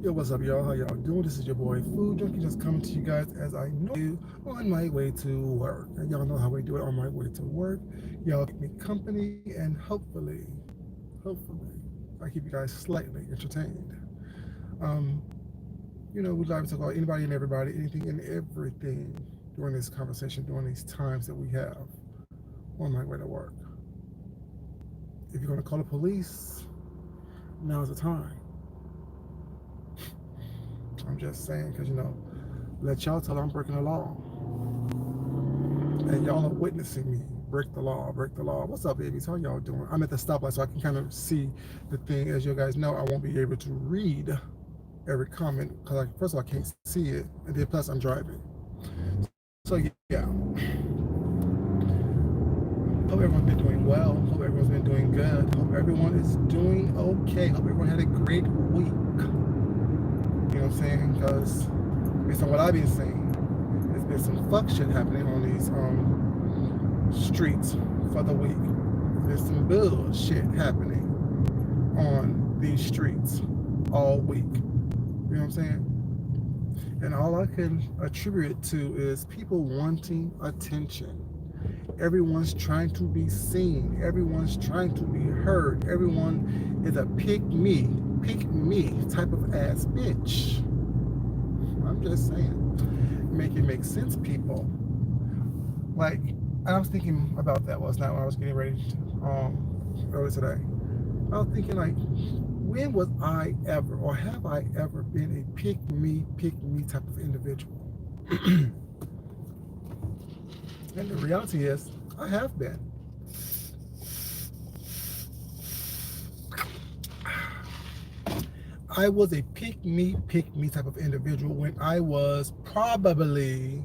Yo, what's up, y'all? How y'all doing? This is your boy Food Junkie, just coming to you guys as I know you on my way to work. And y'all know how we do it on my way to work. Y'all keep me company, and hopefully, I keep you guys slightly entertained. Um, we like to talk about anybody and everybody, anything and everything during this conversation, during these times that we have on my way to work. If you're gonna call the police, now's the time. I'm just saying, because let y'all tell I'm breaking the law. And y'all are witnessing me break the law, break the law. What's up, babies? How y'all doing? I'm at the stoplight, so I can kind of see the thing. As you guys know, I won't be able to read every comment because, first of all, I can't see it, and then plus I'm driving. So yeah, hope everyone's been doing well. Hope everyone's been doing good. Hope everyone is doing okay. Hope everyone had a great week. You know what I'm saying? Because based on what I've been seeing, there's been some fuck shit happening on these streets for the week. There's some bullshit happening on these streets all week. You know what I'm saying? And all I can attribute it to is people wanting attention. Everyone's trying to be seen. Everyone's trying to be heard. Everyone is a pick me type of ass bitch. I'm just saying. Make it make sense, people. Like, I was thinking about that last night when I was getting ready earlier today. I was thinking, like, when was I ever, or have I ever been a pick me type of individual? And the reality is, I have been. I was a pick me type of individual when I was probably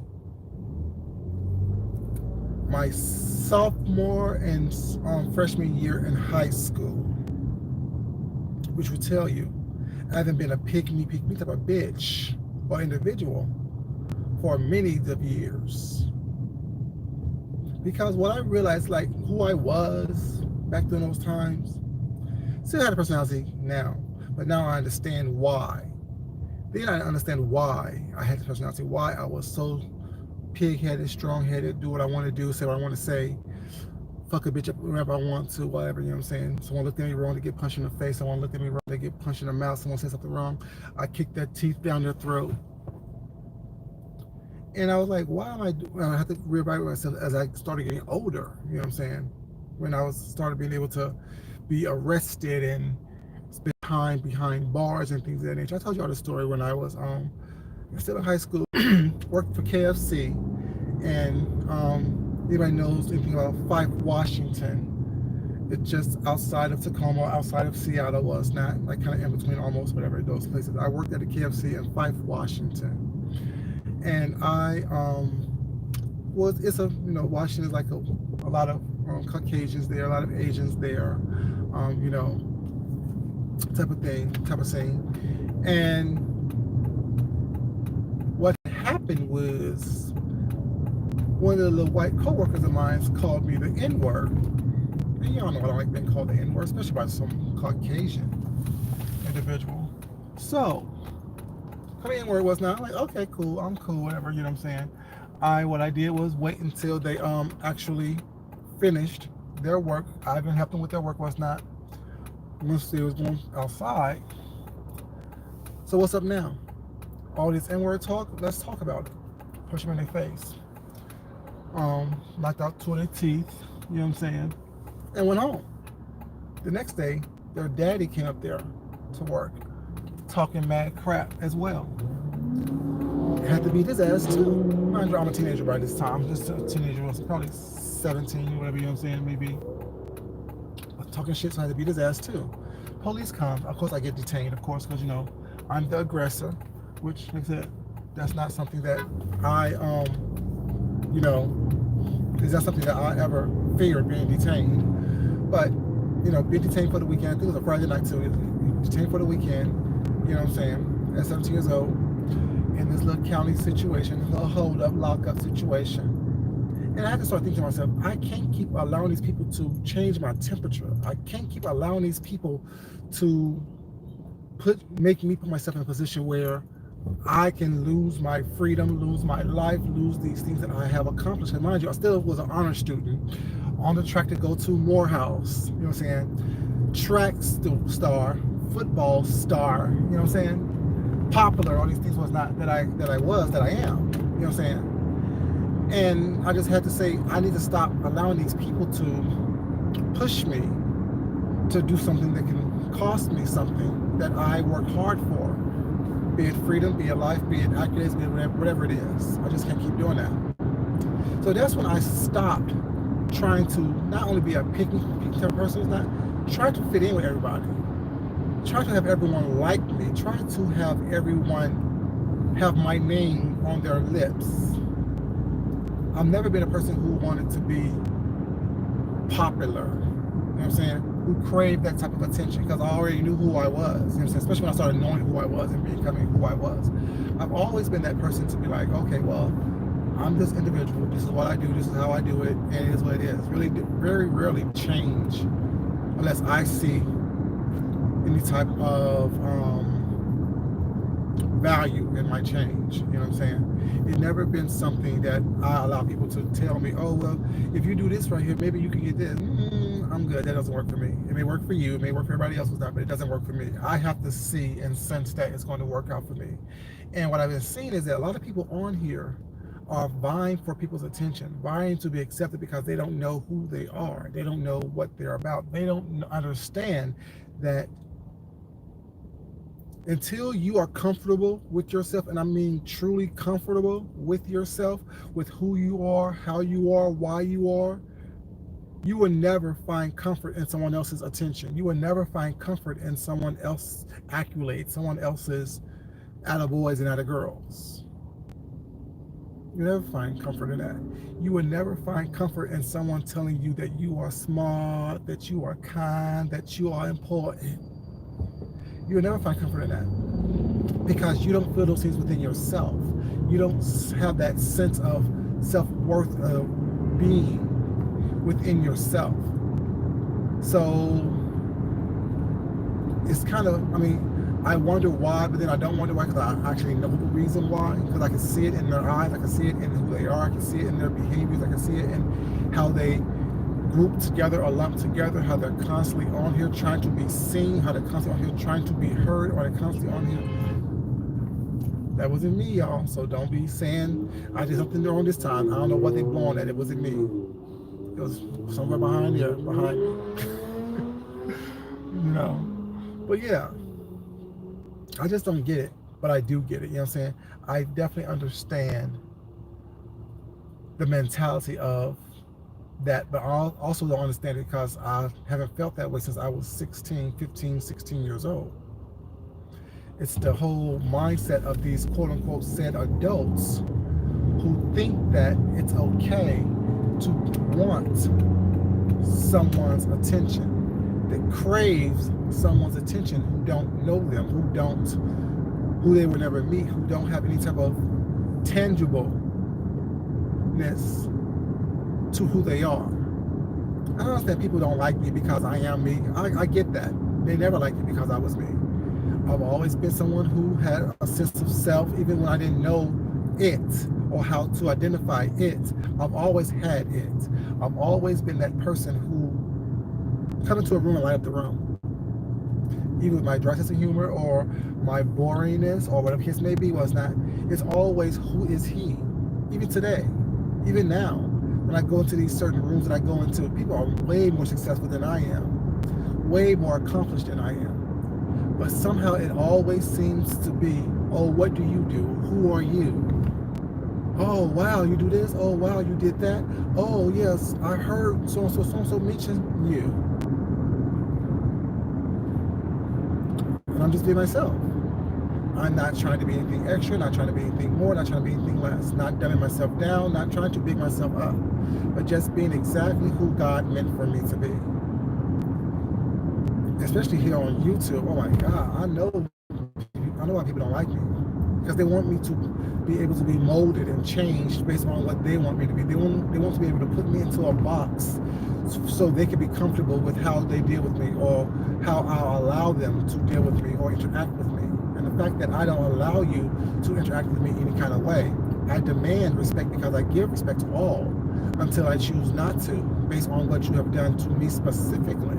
my sophomore and freshman year in high school, which would tell you I haven't been a pick me type of bitch or individual for many of years. Because what I realized, like who I was back during those times, still had a personality now, but now I understand why. Then I understand why I had the personality, why I was so pig-headed, strong-headed, do what I want to do, say what I want to say, fuck a bitch up whenever I want to, whatever, you know what I'm saying? Someone looked at me wrong, to get punched in the face. Someone looked at me wrong, they get punched in the mouth. Someone said something wrong, I kicked their teeth down their throat. And I was like, why am I doing? I had to reevaluate myself as I started getting older, you know what I'm saying? When I was started being able to be arrested and spend time behind bars and things of that nature. I told you all the story when I was still in high school, worked for KFC, and anybody knows anything about Fife, Washington. It's just outside of Tacoma, outside of Seattle. Well, it's not, like kind of in between almost, whatever, those places. I worked at a KFC in Fife, Washington. And I it's Washington is like a lot of Caucasians there, a lot of Asians there, type of thing, type of scene. And what happened was one of the little white coworkers of mine called me the N-word. And y'all know I don't like being called the N-word, especially by some Caucasian individual. So, how the N-word was now, I'm like, okay, cool, I'm cool, whatever, you know what I'm saying? What I did was wait until they actually finished their work. I even helped them with their work, was not. Once they was going outside. So what's up now? All this N-word talk, let's talk about it. Push them in their face. Knocked out two of their teeth, you know what I'm saying? And went home. The next day, their daddy came up there to work, talking mad crap as well. Had to beat his ass too. Mind you, I'm a teenager by this time. Just a teenager, was probably 17 or whatever, you know what I'm saying, maybe. Talking shit, so I had to beat his ass too. Police come, of course I get detained, of course, because I'm the aggressor, which, like I said, that's not something that I is not something that I ever feared, being detained. But being detained for the weekend, I think it was a Friday night too. Detained for the weekend, you know what I'm saying, at 17 years old, in this little county situation, a little hold up, lock up situation. And I had to start thinking to myself, I can't keep allowing these people to change my temperature. I can't keep allowing these people to make me put myself in a position where I can lose my freedom, lose my life, lose these things that I have accomplished. And mind you, I still was an honor student on the track to go to Morehouse, you know what I'm saying? Track star, football star, you know what I'm saying? Popular, all these things was not that I am, you know what I'm saying? And I just had to say, I need to stop allowing these people to push me to do something that can cost me something that I work hard for. Be it freedom, be it life, be it accolades, be it whatever it is. I just can't keep doing that. So that's when I stopped trying to not only be a picky type of person, not try to fit in with everybody. Try to have everyone like me. Try to have everyone have my name on their lips. I've never been a person who wanted to be popular. You know what I'm saying? Who craved that type of attention, because I already knew who I was. You know what I'm saying? Especially when I started knowing who I was and becoming who I was. I've always been that person to be like, okay, well, I'm this individual. This is what I do. This is how I do it, and it is what it is. Really, very rarely change unless I see any type of value in my change. You know what I'm saying? It's never been something that I allow people to tell me, oh, well, if you do this right here, maybe you can get this. I'm good. That doesn't work for me. It may work for you. It may work for everybody else, but it doesn't work for me. I have to see and sense that it's going to work out for me. And what I've been seeing is that a lot of people on here are vying for people's attention, vying to be accepted because they don't know who they are. They don't know what they're about. They don't understand that until you are comfortable with yourself, and I mean truly comfortable with yourself, with who you are, how you are, why you are, you will never find comfort in someone else's attention. You will never find comfort in someone else's accolades, someone else's attaboys and attagirls. You never find comfort in that. You will never find comfort in someone telling you that you are smart, that you are kind, that you are important. You will never find comfort in that because you don't feel those things within yourself. You don't have that sense of self-worth of being within yourself. So it's kind of, I mean, I wonder why, but then I don't wonder why, because I actually know the reason why, because I can see it in their eyes, I can see it in who they are, I can see it in their behaviors, I can see it in how they group together or lump together, how they're constantly on here trying to be seen, how they're constantly on here trying to be heard, or they're constantly on here. That wasn't me, y'all, so don't be saying I did something wrong this time. I don't know what they blowing at. It wasn't me. It was somewhere behind here, behind me. You know. But yeah, I just don't get it, but I do get it. You know what I'm saying? I definitely understand the mentality of that, but I also don't understand it because I haven't felt that way since I was 16, 15, 16 years old. It's the whole mindset of these quote unquote said adults who think that it's okay to want someone's attention, that craves someone's attention who don't know them, who they would never meet, who don't have any type of tangibleness to who they are. I understand people don't like me because I am me. I get that. They never liked me because I was me. I've always been someone who had a sense of self, even when I didn't know it or how to identify it. I've always had it. I've always been that person who come into a room and light up the room. Even with my dry sense of humor or my boringness or whatever the case may be, it's always who is he. Even today, even now, when I go into these certain rooms that I go into, people are way more successful than I am, way more accomplished than I am. But somehow it always seems to be, oh, what do you do? Who are you? Oh, wow, you do this? Oh, wow, you did that? Oh, yes, I heard so-and-so mention you. And I'm just being myself. I'm not trying to be anything extra, not trying to be anything more, not trying to be anything less, not dumbing myself down, not trying to big myself up, but just being exactly who God meant for me to be. Especially here on YouTube. Oh my God, I know why people don't like me. because they want me to be able to be molded and changed based on what they want me to be. They want to be able to put me into a box so they can be comfortable with how they deal with me, or how I'll allow them to deal with me or interact with me. And the fact that I don't allow you to interact with me any kind of way, I demand respect because I give respect to all until I choose not to, based on what you have done to me specifically.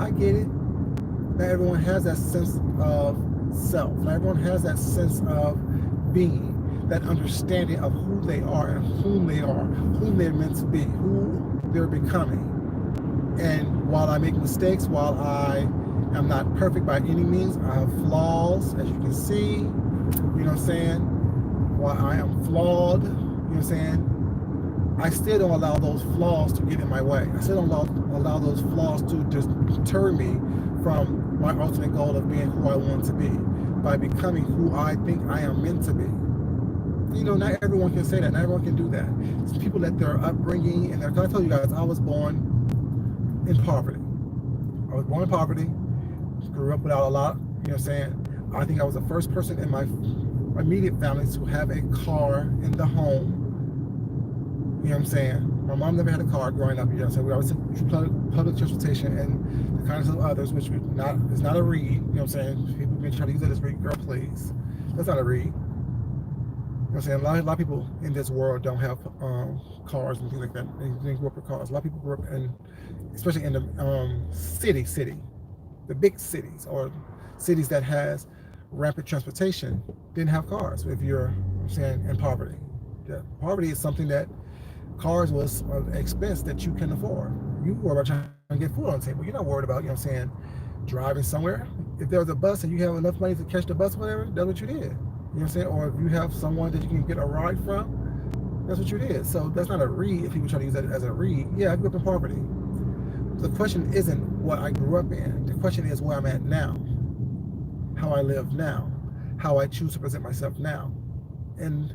I get it. Not everyone has that sense of self. Not everyone has that sense of being, that understanding of who they are and whom they are, whom they're meant to be, who they're becoming. And while I make mistakes, while I am not perfect by any means, I have flaws, as you can see, you know what I'm saying? While I am flawed, you know what I'm saying? I still don't allow those flaws to get in my way. I still don't allow those flaws to deter me from my ultimate goal of being who I want to be, by becoming who I think I am meant to be. You know, not everyone can say that. Not everyone can do that. Some people let their upbringing and I tell you guys, I was born in poverty. I was born in poverty, grew up without a lot, you know what I'm saying? I think I was the first person in my immediate family to have a car in the home. You know what I'm saying? My mom never had a car growing up, you know what I'm saying? We always took public transportation and the kindness of others, which is not a read, you know what I'm saying? People been trying to use it as read, girl, please. That's not a read. You know what I'm saying? A lot of people in this world don't have cars and things like that. They didn't grow up with cars. A lot of people grew up in, especially in the city, the big cities, or cities that has rampant transportation, didn't have cars. If you're, I'm saying, in poverty. Yeah, poverty is something that cars was an expense that you can afford. You worry about trying to get food on the table. You're not worried about, you know what I'm saying, driving somewhere. If there was a bus and you have enough money to catch the bus or whatever, that's what you did. You know what I'm saying? Or if you have someone that you can get a ride from, that's what you did. So that's not a read if people try to use that as a read. Yeah, I grew up in poverty. The question isn't what I grew up in. The question is where I'm at now, how I live now, how I choose to present myself now. And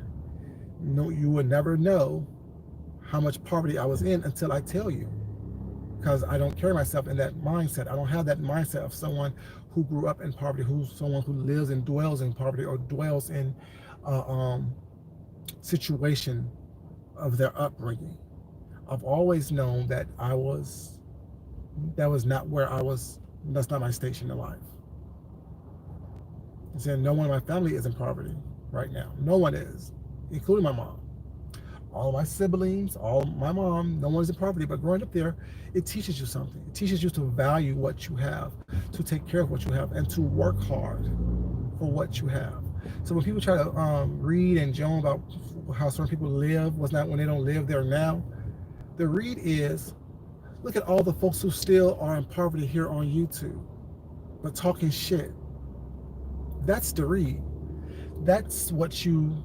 no, you would never know how much poverty I was in until I tell you, because I don't carry myself in that mindset. I don't have that mindset of someone who grew up in poverty, who's someone who lives and dwells in poverty, or dwells in situation of their upbringing. I've always known that that was not where I was. That's not my station in life. I'm saying no one in my family is in poverty right now. No one is, including my mom. All my siblings, all my mom, no one's in poverty. But growing up there, it teaches you something. It teaches you to value what you have, to take care of what you have, and to work hard for what you have. So when people try to read and joan about how certain people live, what's not when they don't live there now, the read is, look at all the folks who still are in poverty here on YouTube, but talking shit. That's the read. That's what you.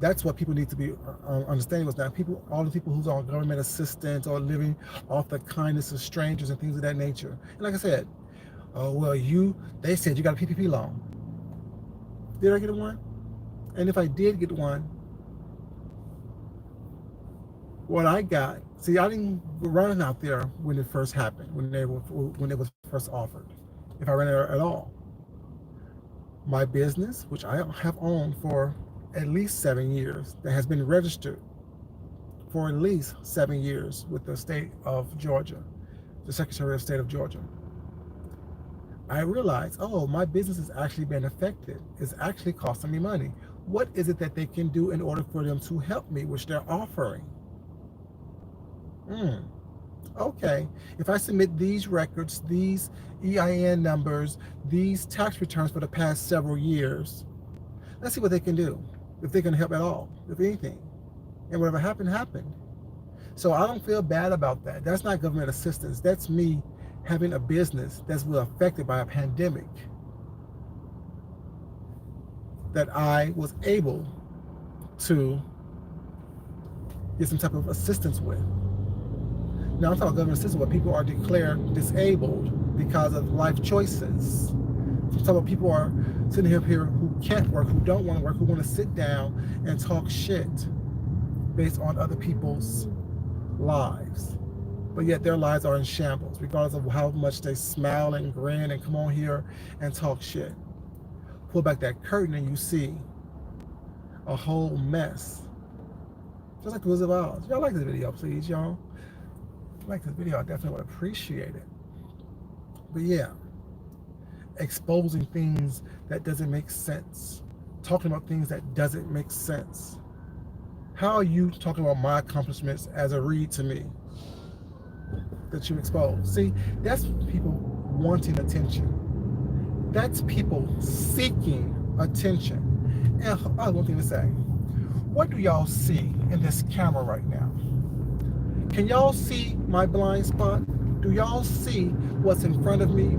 That's what people need to be understanding. Was that people, all the people who's on government assistance or living off the kindness of strangers and things of that nature. And like I said, oh well, they said you got a PPP loan. Did I get one? And if I did get one, what I got, see, I didn't run out there when it first happened, when it was first offered. If I ran it at all, my business, which I have owned for at least 7 years, that has been registered for at least 7 years with the state of Georgia, the Secretary of State of Georgia. I realized, oh, my business has actually been affected. It's actually costing me money. What is it that they can do in order for them to help me, which they're offering? Okay, if I submit these records, these EIN numbers, these tax returns for the past several years, let's see what they can do, if they can help at all, if anything. And whatever happened, happened. So I don't feel bad about that. That's not government assistance. That's me having a business that's been affected by a pandemic that I was able to get some type of assistance with. Now I'm talking about government assistance where people are declared disabled because of life choices. I'm talking about people are sitting here who can't work, who don't want to work, who want to sit down and talk shit based on other people's lives. But yet their lives are in shambles, regardless of how much they smile and grin and come on here and talk shit. pull back that curtain and you see a whole mess. Just like the Wizard of Oz. Y'all like this video, please, y'all. If you like this video, I definitely would appreciate it. But yeah, exposing things that doesn't make sense. Talking about things that doesn't make sense. How are you talking about my accomplishments as a read to me that you expose? See, that's people wanting attention. That's people seeking attention. And I have one thing to say. What do y'all see in this camera right now? Can y'all see my blind spot? Do y'all see what's in front of me?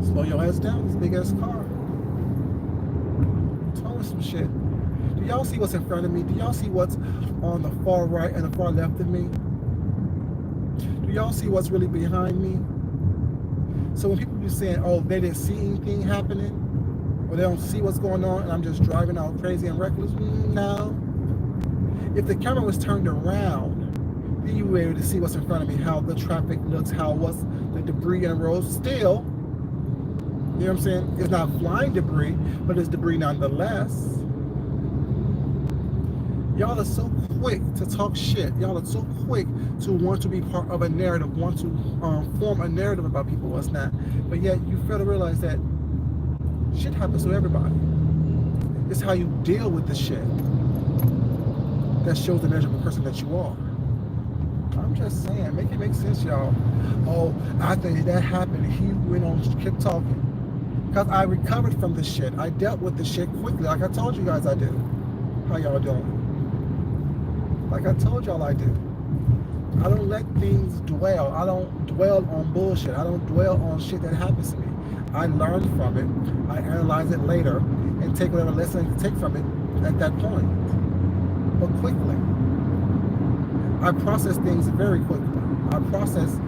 Slow your ass down, this big ass car. Tell us some shit. Do y'all see what's in front of me? Do y'all see what's on the far right and the far left of me? Do y'all see what's really behind me? So when people be saying, oh, they didn't see anything happening, or they don't see what's going on, and I'm just driving out crazy and reckless, no. If the camera was turned around, then you were able to see what's in front of me, how the traffic looks, what's the debris in the road. Still, you know what I'm saying? It's not flying debris, but it's debris nonetheless. Y'all are so quick to talk shit. Y'all are so quick to want to be part of a narrative, want to form a narrative about people, what's not. But yet you fail to realize that shit happens to everybody. It's how you deal with the shit that shows the measurable person that you are. I'm just saying, make it make sense, y'all. Oh, after that happened, he went on, kept talking. Because I recovered from the shit. I dealt with the shit quickly, like I told you guys I do. How y'all doing? Like I told y'all I do. I don't let things dwell. I don't dwell on bullshit. I don't dwell on shit that happens to me. I learn from it. I analyze it later and take whatever lesson I can take from it at that point. But quickly. I process things very quickly. I process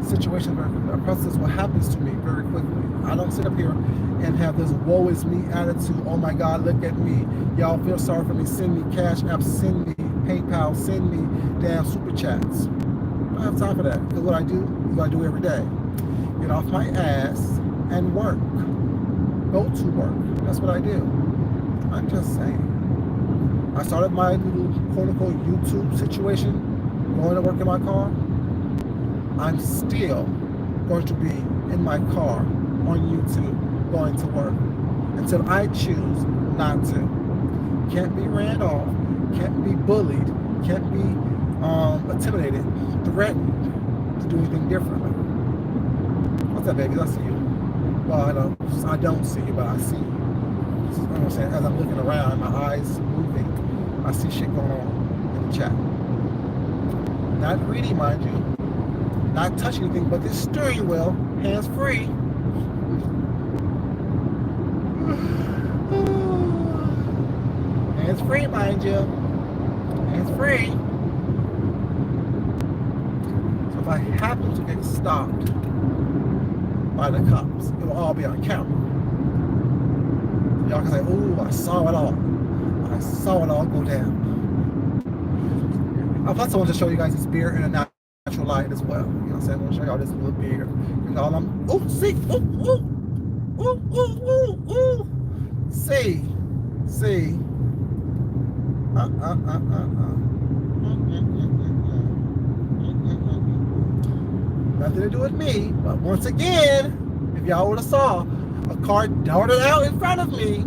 situations very quickly. I process what happens to me very quickly. I don't sit up here and have this woe is me attitude. Oh my God, look at me. Y'all feel sorry for me. Send me cash apps. Send me PayPal. Send me damn super chats. I don't have time for that. Because what I do is what I do every day. Get off my ass and work. Go to work. That's what I do. I'm just saying. I started my little quote-unquote YouTube situation, going to work in my car. I'm still going to be in my car on YouTube, going to work, until I choose not to. Can't be ran off, can't be bullied, can't be intimidated, threatened to do anything differently. What's up, babies? I see you. Well, I don't see you, but I see you. You know what I'm saying? As I'm looking around, my eyes moving, I see shit going on in the chat. Not reading, mind you. Not touching anything but this steering wheel, hands free. Hands free, mind you. Hands free. So if I happen to get stopped by the cops, it will all be on camera. Y'all can say, ooh, I saw it all. I saw it all go down. Plus I want to show you guys this beer in a natural light as well. You know what I'm saying? I want to show y'all this little beer. And all I'm, ooh, see, ooh, ooh, ooh, ooh, ooh, ooh. See. Nothing to do with me, but once again, if y'all would have saw, a car darted out in front of me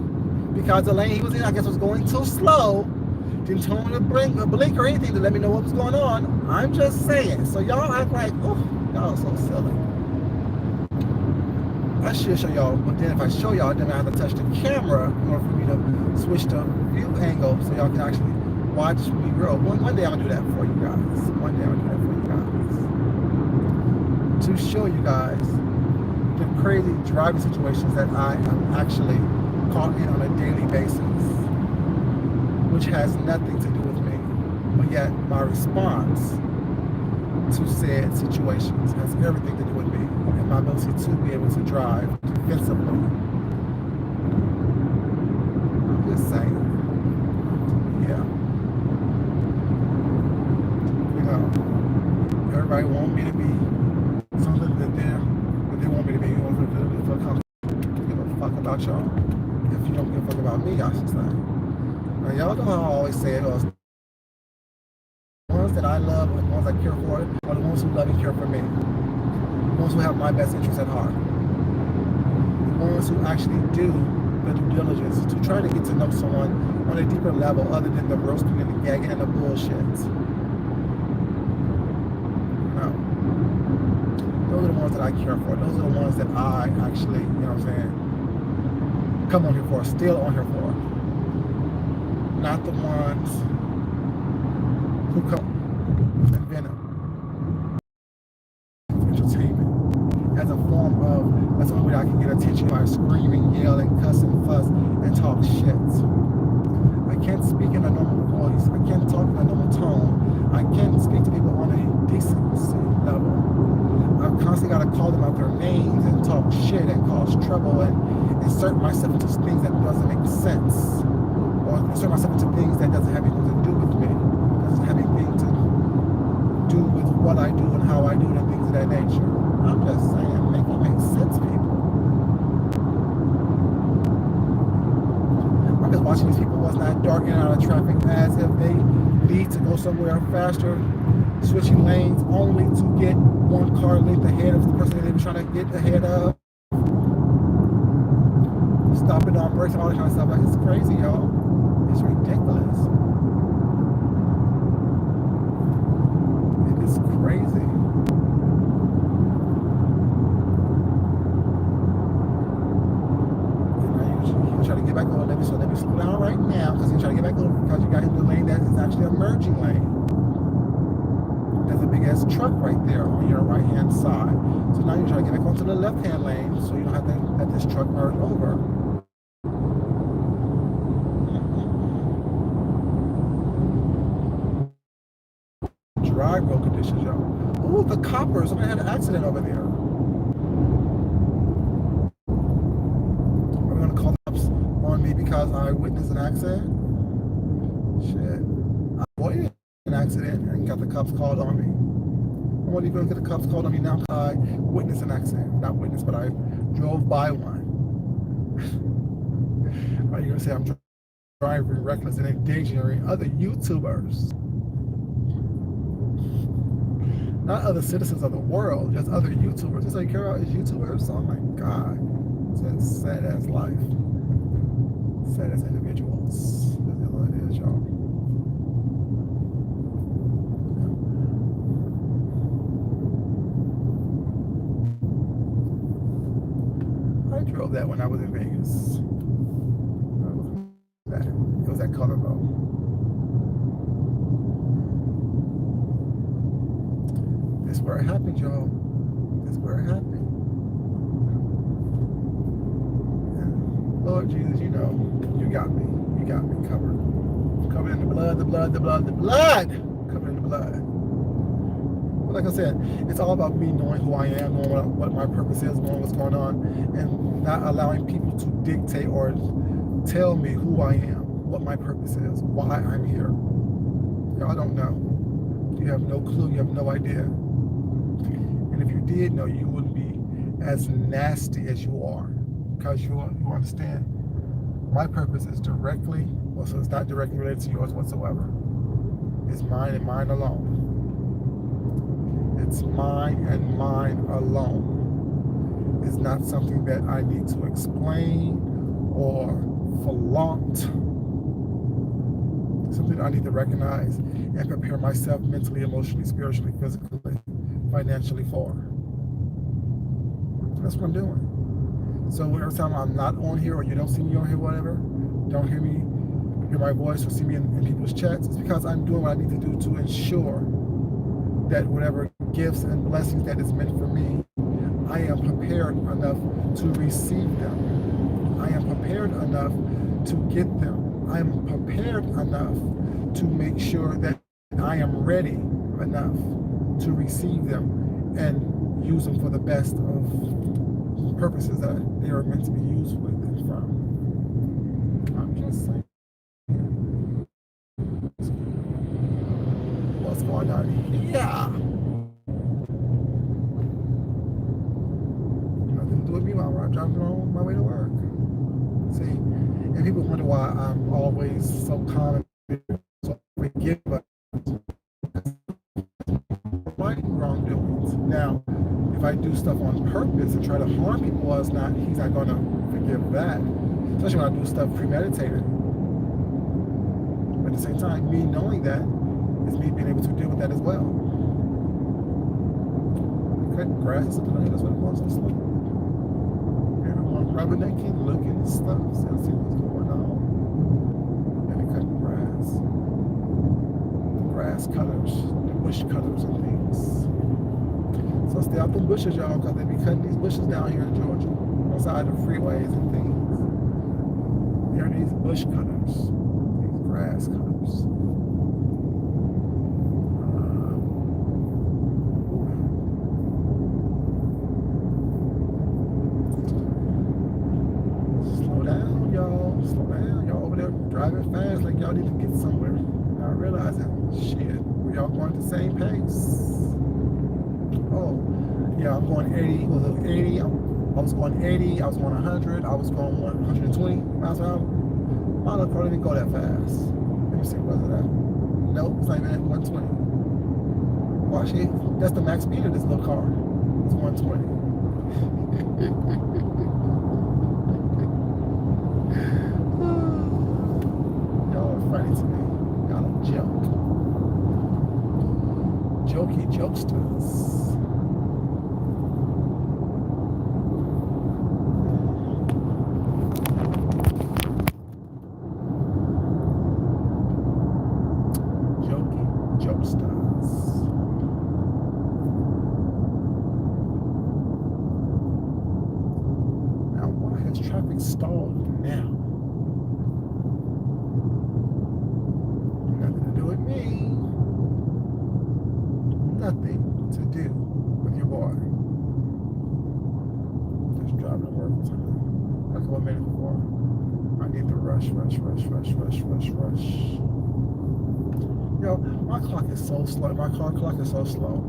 because the lane he was in, I guess, was going too slow. Didn't tell him to blink or anything to let me know what was going on. I'm just saying. So y'all act like, oh, y'all are so silly. I should show y'all, but then if I show y'all, then I have to touch the camera in order for me to switch the view angle so y'all can actually watch me grow. One day I'll do that for you guys. One day I'll do that for you guys. To show you guys the crazy driving situations that I am actually caught in on a daily basis, which has nothing to do with me, but yet my response to said situations has everything to do with me and my ability to be able to drive defensively. I'm just saying. Yeah. You know, everybody want me to be something that they want me to be. You know, give a fuck about y'all. always say it, the ones that I love, the ones I care for, are the ones who love and care for me. The ones who have my best interests at heart. The ones who actually do the due diligence to try to get to know someone on a deeper level other than the roasting and the gagging and the bullshit. No. Those are the ones that I care for. Those are the ones that I actually, you know what I'm saying, come on here for, still on here for. Not the ones who come and venom entertainment as a form of, that's the only way I can get attention by screaming, yelling, cussing, fuss, and talk shit. I can't speak in a normal voice. I can't talk in a normal tone. I can't speak to people on a decency level. I've constantly got to call them out their names and talk shit and cause trouble and insert myself into things that doesn't make sense. Or insert myself into things that doesn't have anything to do with me. Doesn't have anything to do with what I do and how I do it and things of that nature. I'm just saying, make it make sense, people. I'm just watching these people was not dark in and out of traffic as if they need to go somewhere faster, switching lanes only to get one car length ahead of the person that they were trying to get ahead of. Stopping on brakes and all that kind of stuff. Like, it's crazy, y'all. It's ridiculous. It is crazy. He'll try to get back over. Let me slow down right now because he's trying to get back over because you got him in the lane that is actually a merging lane. There's a big ass truck right there on your right hand side. So now you're trying to get back onto the left hand lane so you don't have to let this truck merge over. Dry road conditions, y'all. Ooh, the coppers. Somebody had an accident over there. Are we going to call the cops on me because I witnessed an accident? Shit. I avoided an accident and got the cops called on me. I won't even get the cops called on me now because I witnessed an accident. Not witnessed, but I drove by one. Are you going to say I'm driving reckless and endangering other YouTubers? Not other citizens of the world, just other YouTubers. That's all you care about is YouTubers? Oh my God. It's a sad ass life. Sad as individuals. That's what it is, y'all. I drove that when I was in Vegas. It was that color though. This is where it happened, y'all. This is where it happened. Lord Jesus, you know, you got me. You got me covered. Covered in the blood, the blood, the blood, the blood. Covered in the blood. But like I said, it's all about me knowing who I am, knowing what my purpose is, knowing what's going on, and not allowing people to dictate or tell me who I am, what my purpose is, why I'm here. Y'all don't know. You have no clue. You have no idea. And if you did know, you wouldn't be as nasty as you are. Because you understand, my purpose is directly, well, so it's not directly related to yours whatsoever. It's mine and mine alone. It's mine and mine alone. It's not something that I need to explain or flaunt. It's something I need to recognize and prepare myself mentally, emotionally, spiritually, physically, financially for. That's what I'm doing. So every time I'm not on here or you don't see me on here, whatever, don't hear my voice or see me in people's chats, it's because I'm doing what I need to do to ensure that whatever gifts and blessings that is meant for me, I am prepared enough to receive them. I am prepared enough to get them. I am prepared enough to make sure that I am ready enough to receive them and use them for the best of purposes that they are meant to be used with and from. I'm just saying. What's going on here? Nothing to do with me while I'm driving on my way to work. See, and people wonder why I'm always so calm forgive us my wrongdoings. Now, if I do stuff on purpose and try to harm people, well, he's not going to forgive that. Especially when I do stuff premeditated. But at the same time, me knowing that is me being able to deal with that as well. Cutting grass or something like that, that's what it was. It's like everyone rubbernecking, looking and stuff, so see what's going on. And they're cutting grass. The grass cutters, the bush cutters and things. So stay out the bushes, y'all, because they be cutting these bushes down here in Georgia, on the side of freeways and things. There are these bush cutters, these grass cutters. Slow down, y'all. Slow down. Y'all over there driving fast like y'all need to get somewhere. Not realizing, shit, we all going at the same pace. Oh, yeah, I'm going 80. Was it 80? I was going 80. I was going 100. I was going 120 miles an hour. My little car didn't go that fast. Let me see, where's it at? Nope, it's not even at 120. Well, actually, that's the max speed of this little car. It's 120. Y'all are funny to me. Y'all don't joke. Jokey jokesters. Traffic stalled now. Nothing to do with me. Nothing to do with your boy. Just driving to work time. Like what minute before. I need to rush. Yo, my clock is so slow. My car clock is so slow.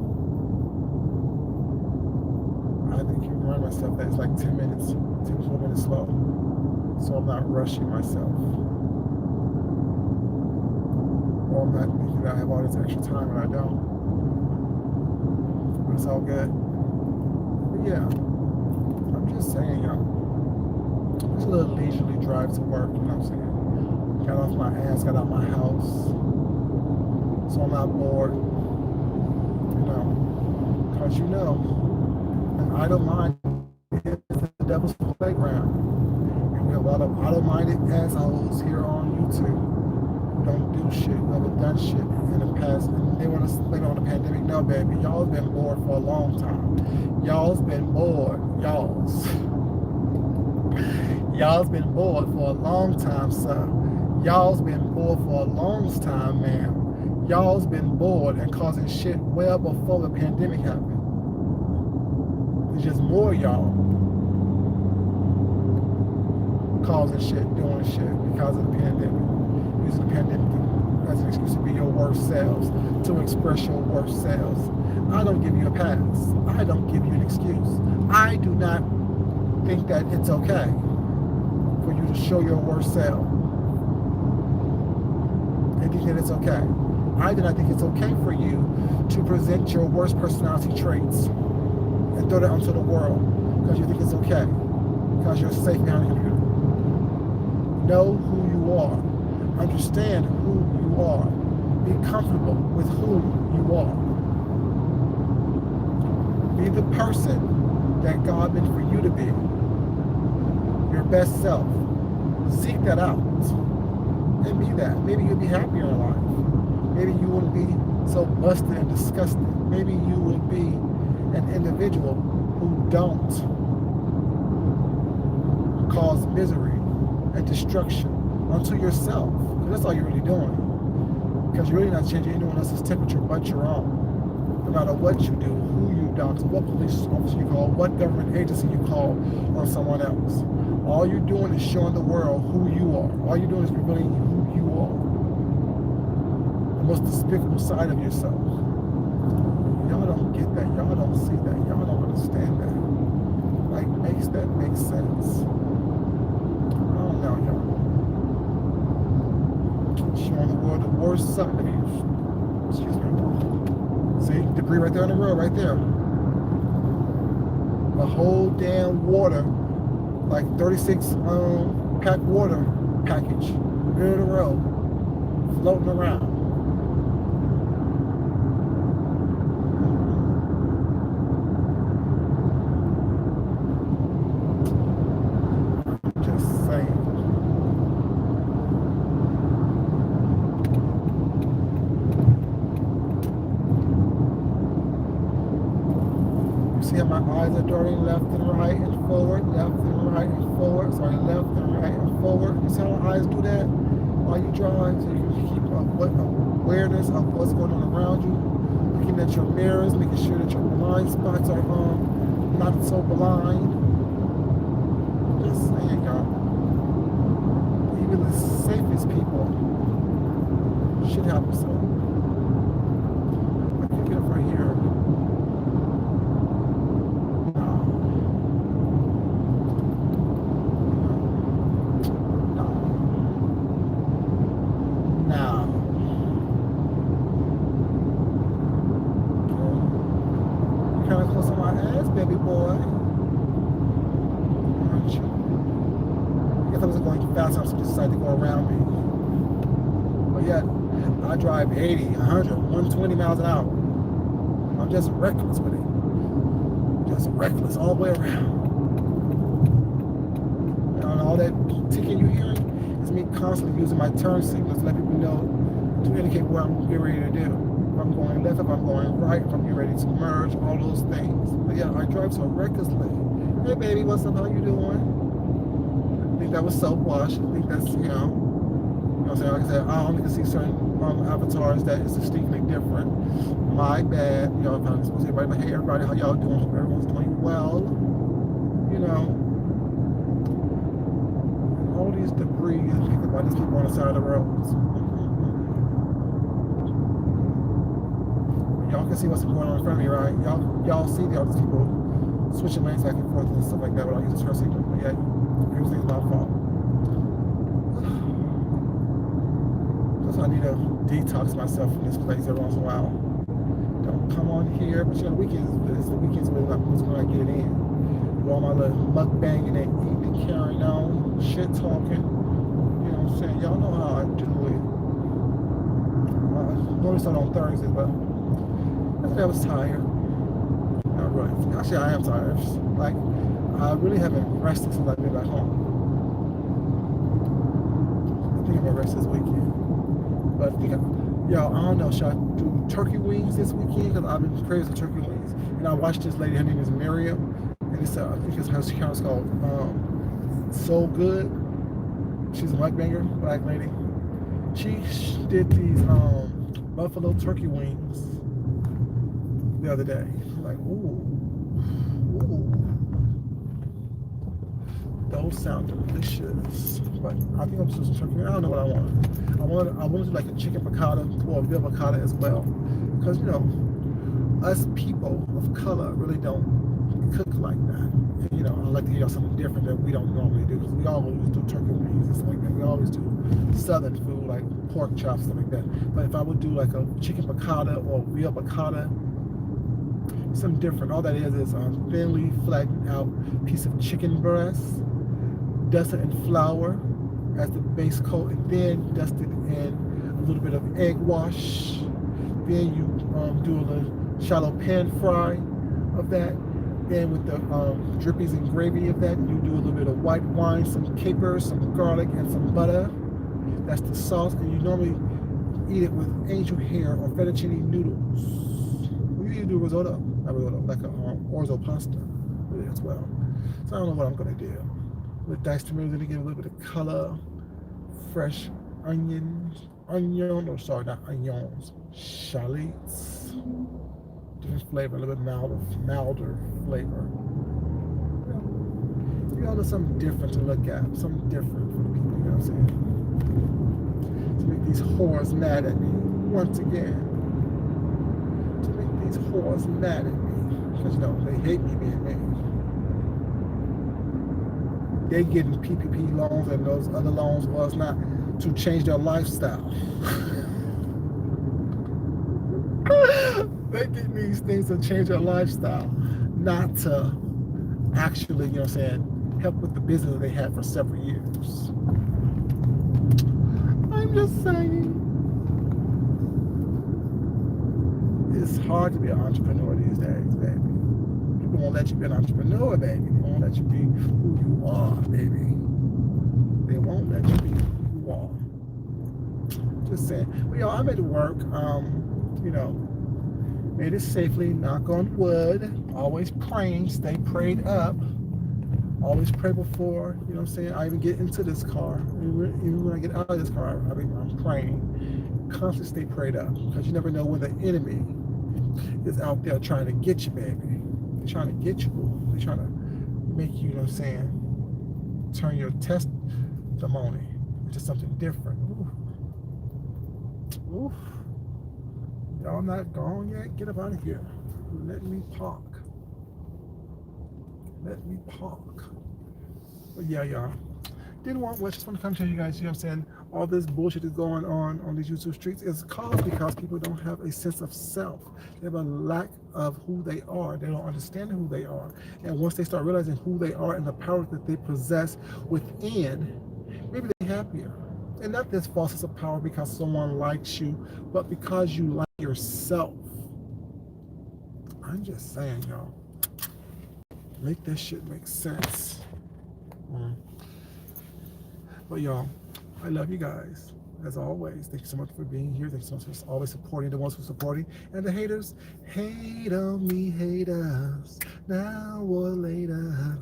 I think you remind myself that it's like 10 minutes. 10 to 12 minutes slow, so I'm not rushing myself, or I'm not thinking that I have all this extra time and I don't. But it's all good. But yeah, I'm just saying, just a little leisurely drive to work, you know what I'm saying? Got off my ass, got out my house, so I'm not bored, because an idle mind is the devil's playground. And we have a lot of idle-minded assholes here on YouTube who don't do shit, who haven't done shit in the past, and they want to blame it on the pandemic. No, baby, y'all's been bored for a long time. Y'all's been bored. Y'all's been bored for a long time, sir. Y'all's been bored for a long time, ma'am. Y'all's been bored and causing shit well before the pandemic happened. There's just more y'all causing shit, doing shit because of the pandemic. Using the pandemic as an excuse to be your worst selves, to express your worst selves. I don't give you a pass. I don't give you an excuse. I do not think that it's okay for you to show your worst self. I think that it's okay. I do not think it's okay for you to present your worst personality traits and throw that onto the world because you think it's okay, because you're safe behind the computer. Know who you are. Understand who you are. Be comfortable with who you are. Be the person that God meant for you to be. Your best self. Seek that out and be that. Maybe you'll be happier in life. Maybe you wouldn't be so busted and disgusted. Maybe you would be an individual who don't cause misery and destruction unto yourself. Because that's all you're really doing. Because you're really not changing anyone else's temperature but your own. No matter what you do, who you dox, what police officer you call, what government agency you call on someone else. All you're doing is showing the world who you are. All you're doing is revealing who you are. The most despicable side of yourself. Y'all don't get that. Y'all don't see that. Y'all don't understand that. Like, makes that make sense? I don't know, y'all. Showing the world the worst side. Excuse me. See, debris right there on the road, right there. The whole damn water, like 36 pack water package, middle of the road, floating around. Just saying. You see how my eyes are darting left and right and forward, left and right and forward, sorry, left and right and forward. You see how my eyes do that while you drive, so you can keep awareness of what's going on around you, looking at your mirrors, making sure that your blind spots are not so blind. Just saying, y'all. Even the safest people should have some. I can get over here. Baby boy, aren't you? I guess I wasn't going fast enough, so I decided to go around me. But yeah, I drive 80, 100, 120 miles an hour. I'm just reckless with it. Just reckless all the way around. And all that ticking you're hearing is me constantly using my turn signals to let people know, to indicate what I'm getting ready to do. If I'm going left, if I'm going right, if I'm getting ready to merge, all those things. But yeah, I drive so recklessly. Hey baby, what's up, how you doing? I think that was self-wash. I think that's, you know what I'm saying? Like I said, I only can see certain avatars that is distinctly different. My bad. You know, if I'm supposed to say, hey everybody, how y'all doing? Hope everyone's doing well. You know, all these debris and think about these people on the side of the roads. Y'all can see what's going on in front of me, right? Y'all see all these people switching lanes back and forth and stuff like that without using turn signal. But yeah, everything's my fault. So I need to detox myself from this place every once in a while. Don't come on here, but you know, the weekends really like when I get in. Do all my little mukbanging and eating and carrying on, shit talking. You know what I'm saying? Y'all know how I do it. I normally start on Thursdays, but I was tired. Not really. Actually, I am tired. Like, I really haven't rested since I've been back home. I think I'm gonna rest this weekend. But I think, y'all, I don't know, should I do turkey wings this weekend? Because I've been crazy for turkey wings. And I watched this lady, her name is Miriam. And it's, I think it's her account's called So Good. She's a mukbanger, black lady. She did these buffalo turkey wings the other day. Like, ooh. Those sound delicious. But I think I'm just turkey. I don't know what I want. I want to do like a chicken piccata or a veal piccata as well. Because, you know, us people of color really don't cook like that. And, you know, I like to hear something different that we don't normally do. Because we always do turkey wings and stuff like that. We always do southern food like pork chops, stuff like that. But if I would do like a chicken piccata or veal piccata, something different. All that is a thinly flattened out piece of chicken breast, dusted in flour as the base coat, and then dusted in a little bit of egg wash. Then you do a little shallow pan fry of that. Then with the drippings and gravy of that, you do a little bit of white wine, some capers, some garlic, and some butter. That's the sauce, and you normally eat it with angel hair or fettuccine noodles. We usually do risotto, not risotto, like a orzo pasta as well. So I don't know what I'm gonna do. With diced tomatoes to give a little bit of color, fresh onions, shallots, different flavor, a little bit milder flavor. You know, there's something different to look at, something different for the people, you know what I'm saying? To make these whores mad at me, once again. To make these whores mad at me. Because, you know, they hate me being me. They getting PPP loans and those other loans was not to change their lifestyle. They get these things to change their lifestyle, not to actually, you know what I'm saying, help with the business that they had for several years. I'm just saying. It's hard to be an entrepreneur these days, baby. People won't let you be an entrepreneur, baby. They won't let you be who you are, baby. They won't let you be who you are. Just saying. Well, y'all, I made it work. You know, made it safely, knock on wood. Always praying, stay prayed up. Always pray before, you know what I'm saying, I even get into this car. Even when I get out of this car, I'm praying. Constantly stay prayed up, because you never know when the enemy is out there trying to get you, baby. They're trying to get you. They're trying to make you, you know what I'm saying, turn your testimony into something different. Ooh. Ooh. Y'all not gone yet? Get up out of here. Let me talk. Let me talk. But yeah, y'all. Didn't want much. Just want to come tell you guys, you know what I'm saying, all this bullshit is going on these YouTube streets is caused because people don't have a sense of self. They have a lack of who they are. They don't understand who they are. And once they start realizing who they are and the power that they possess within, maybe they're happier. And not this false sense of power because someone likes you, but because you like yourself. I'm just saying, y'all. Make that shit make sense. But y'all, I love you guys. As always, thank you so much for being here. Thank you so much for always supporting the ones who are supporting. And the haters, hate on me, haters, now or later.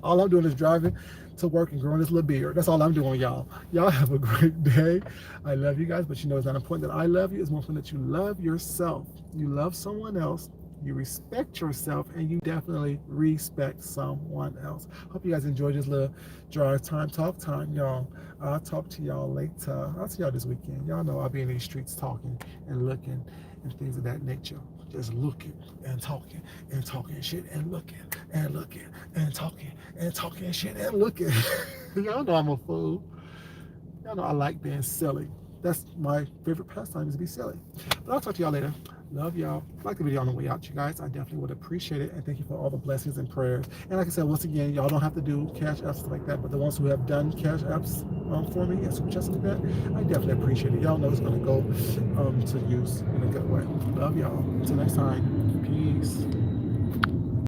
All I'm doing is driving to work and growing this little beard. That's all I'm doing, y'all. Y'all have a great day. I love you guys, but you know it's not important that I love you. It's more important that you love yourself. You love someone else. You respect yourself, and you definitely respect someone else. Hope you guys enjoyed this little drive time, talk time, y'all. I'll talk to y'all later. I'll see y'all this weekend. Y'all know I'll be in these streets talking and looking and things of that nature. Just looking and talking shit and looking and talking shit and looking. Y'all know I'm a fool. Y'all know I like being silly. That's my favorite pastime, is to be silly. But I'll talk to y'all later. Love y'all. Like the video on the way out, you guys. I definitely would appreciate it. And thank you for all the blessings and prayers. And like I said, once again, y'all don't have to do cash apps like that. But the ones who have done cash apps for me and super chats like that, I definitely appreciate it. Y'all know it's going to go to use in a good way. Love y'all. Until next time. Peace.